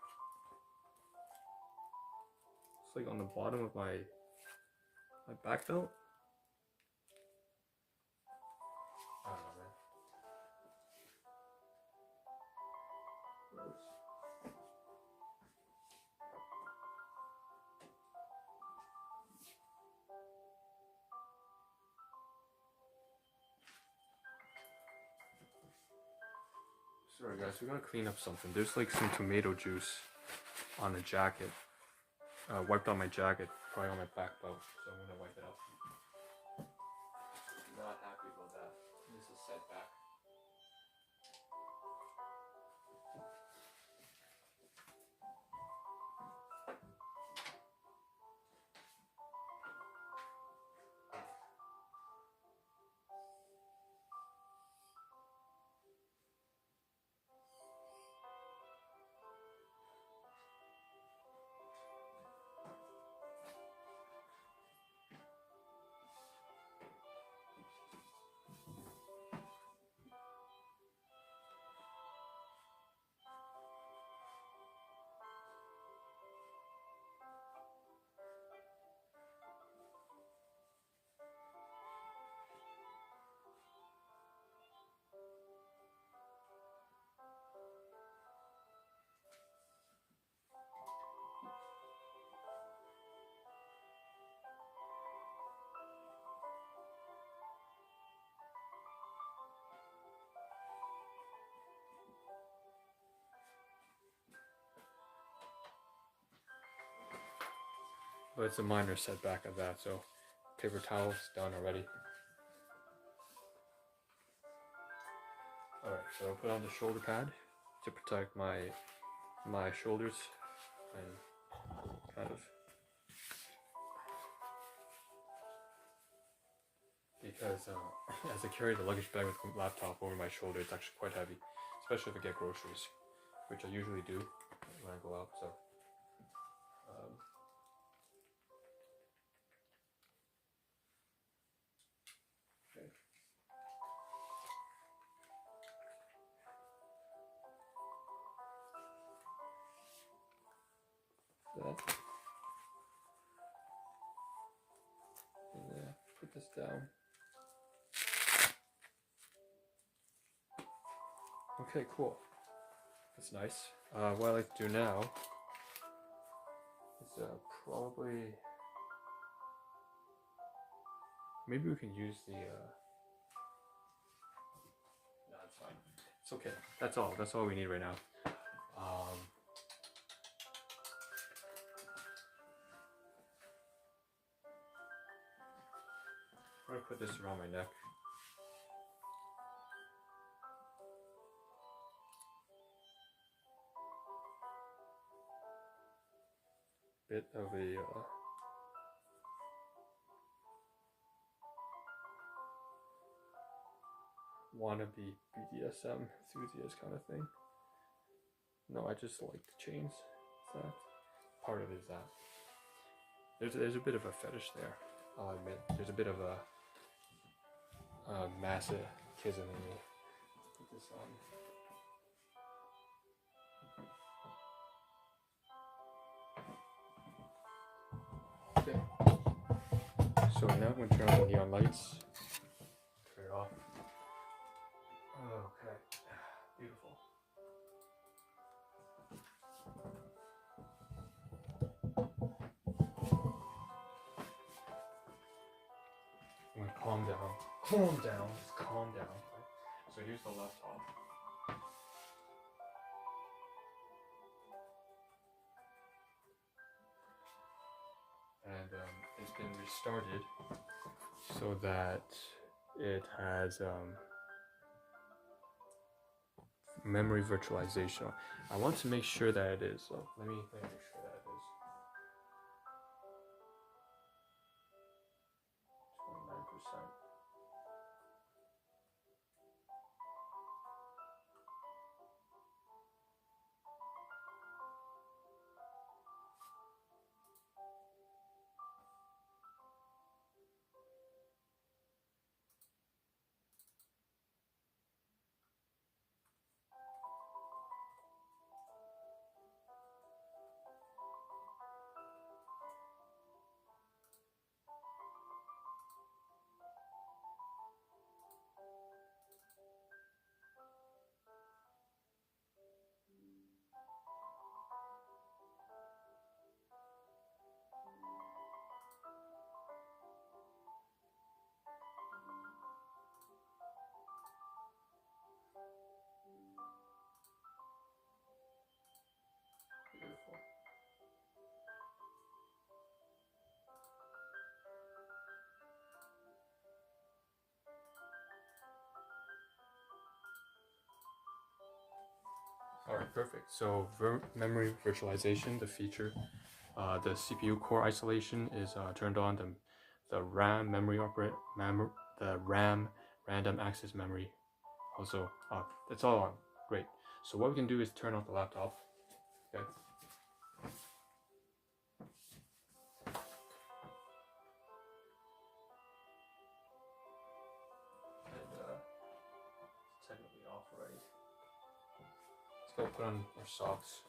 It's like on the bottom of my back belt. I don't know, man. Gross. Sorry guys, we gotta clean up something. There's like some tomato juice on the jacket. Wiped on my jacket, probably on my back belt, so I'm gonna wipe it up. Not happy about that. This is a setback. But it's a minor setback of that, so paper towel's done already. Alright, so I'll put on the shoulder pad to protect my shoulders and kind of, because as I carry the luggage bag with the laptop over my shoulder, it's actually quite heavy, especially if I get groceries, which I usually do when I go out. So okay. write this down. Okay, cool. That's nice. What I like to do now is probably maybe we can use the. No, it's fine. It's okay. That's all. That's all we need right now. I'm gonna put this around my neck. Bit of a wannabe BDSM enthusiast kind of thing. No, I just like the chains. Is that part of it? Is that there's a bit of a fetish there. I'll admit there's a bit of a masochism in me. Put this on. Okay. So now I'm going to turn on the neon lights. Turn it off. Okay. Beautiful. I'm going to calm down. Calm down. Just calm down. Right? So here's the laptop. And it's been restarted so that it has memory virtualization. I want to make sure that it is. So let me make sure that it is. 29%. Beautiful. All right, perfect. So memory virtualization, the feature, the CPU core isolation is turned on. The RAM memory the RAM random access memory also up. That's all on. Great. So what we can do is turn off the laptop. Okay. And it's technically off already. Let's go put on our socks.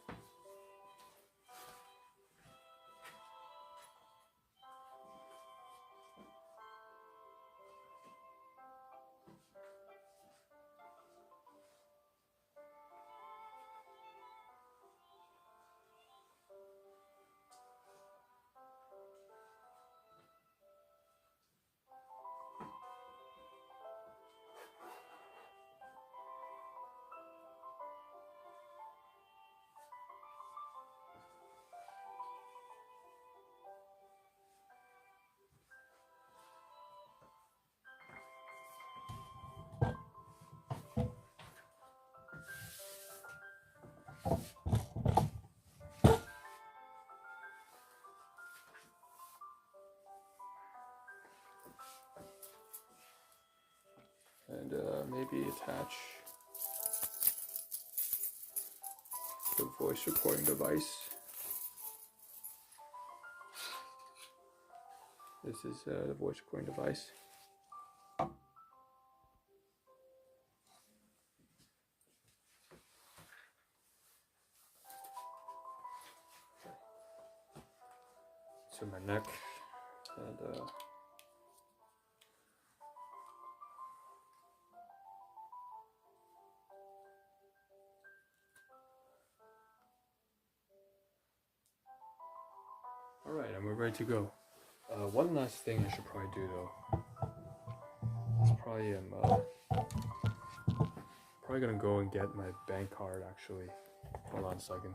And maybe attach the voice recording device. This is the voice recording device. To my neck, and Alright, and we're ready to go. One last thing I should probably do though. It's probably gonna go and get my bank card actually. Hold on a second.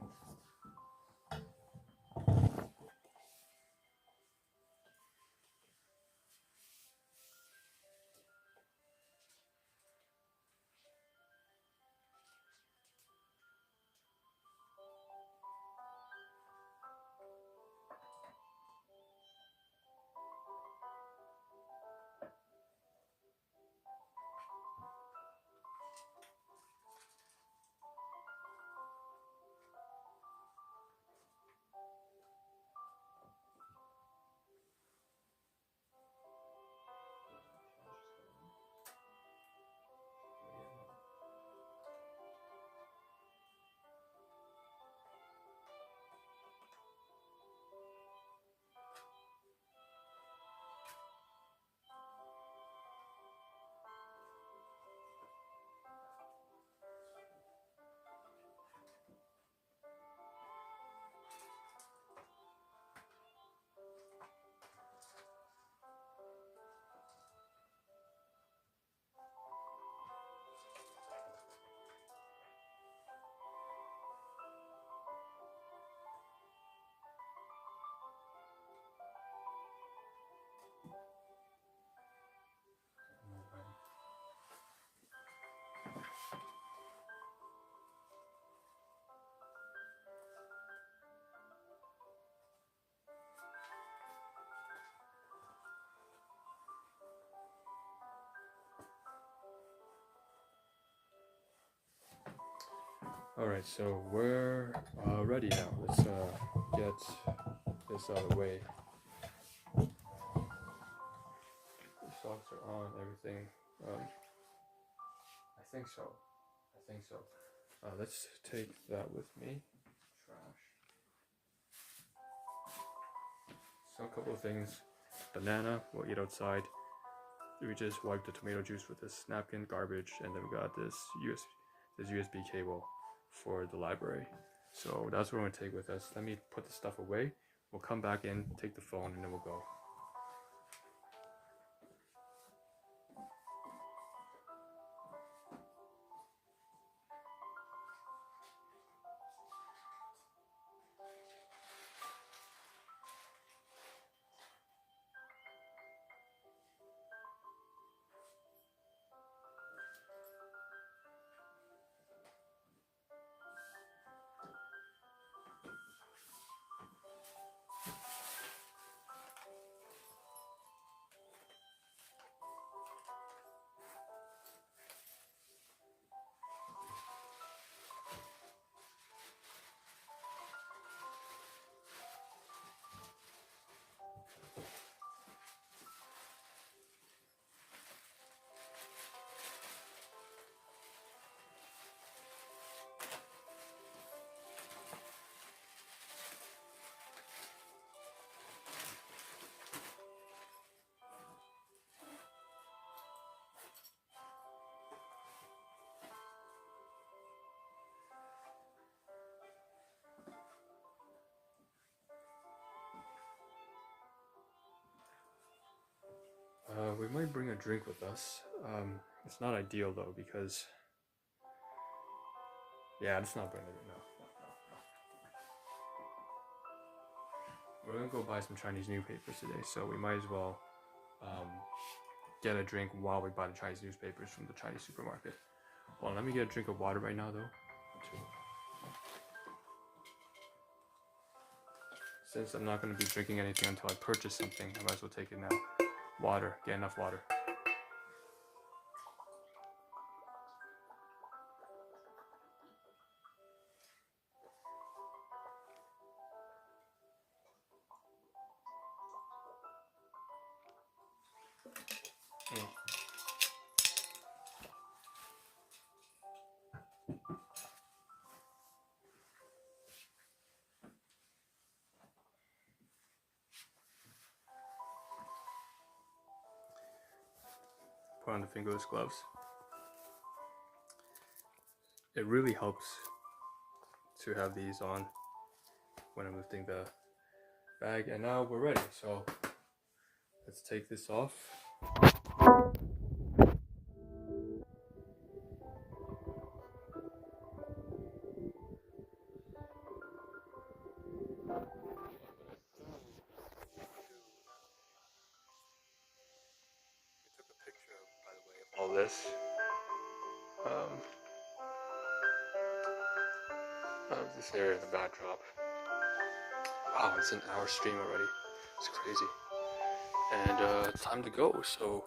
Alright, so we're ready now. Let's get this out of the way. The socks are on, everything. I think so. Let's take that with me. Trash. So a couple of things. Banana, we'll eat outside. We just wiped the tomato juice with this napkin, garbage, and then we got this USB cable for the library. So that's what we're gonna take with us. Let me put the stuff away. We'll come back in, take the phone, and then we'll go. We might bring a drink with us. It's not ideal though because, yeah, let's not bring it. No. We're gonna go buy some Chinese newspapers today, so we might as well get a drink while we buy the Chinese newspapers from the Chinese supermarket. Well, let me get a drink of water right now though. Since I'm not going to be drinking anything until I purchase something, I might as well take it now. Water, get enough water. Put on the fingerless gloves. It really helps to have these on when I'm lifting the bag, and now we're ready. So let's take this off. We took a picture, by the way, of all this. This area in the backdrop. Wow, it's an hour stream already. It's crazy. And it's time to go. So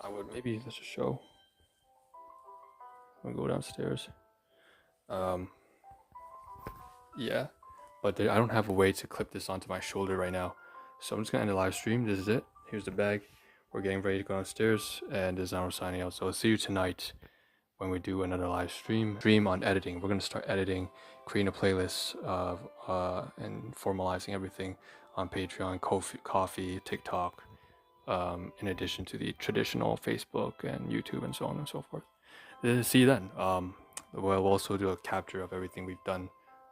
I would maybe let's just show. I'm gonna go downstairs. Yeah, but I don't have a way to clip this onto my shoulder right now. So I'm just gonna end the live stream. This is it. Here's the bag. We're getting ready to go downstairs, and this is Ahn Rho signing out. So I'll see you tonight when we do another live stream on editing. We're gonna start editing, creating a playlist of and formalizing everything on Patreon, Coffee, TikTok, in addition to the traditional Facebook and YouTube and so on and so forth. See you then. We'll also do a capture of everything we've done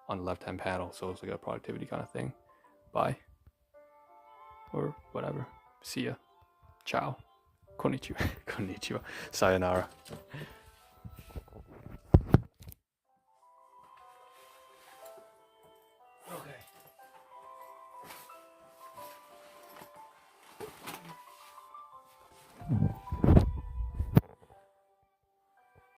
on the left-hand panel, so it's like a productivity kind of thing. Bye. Or whatever. See ya. Ciao. Konnichiwa. Konnichiwa. Sayonara.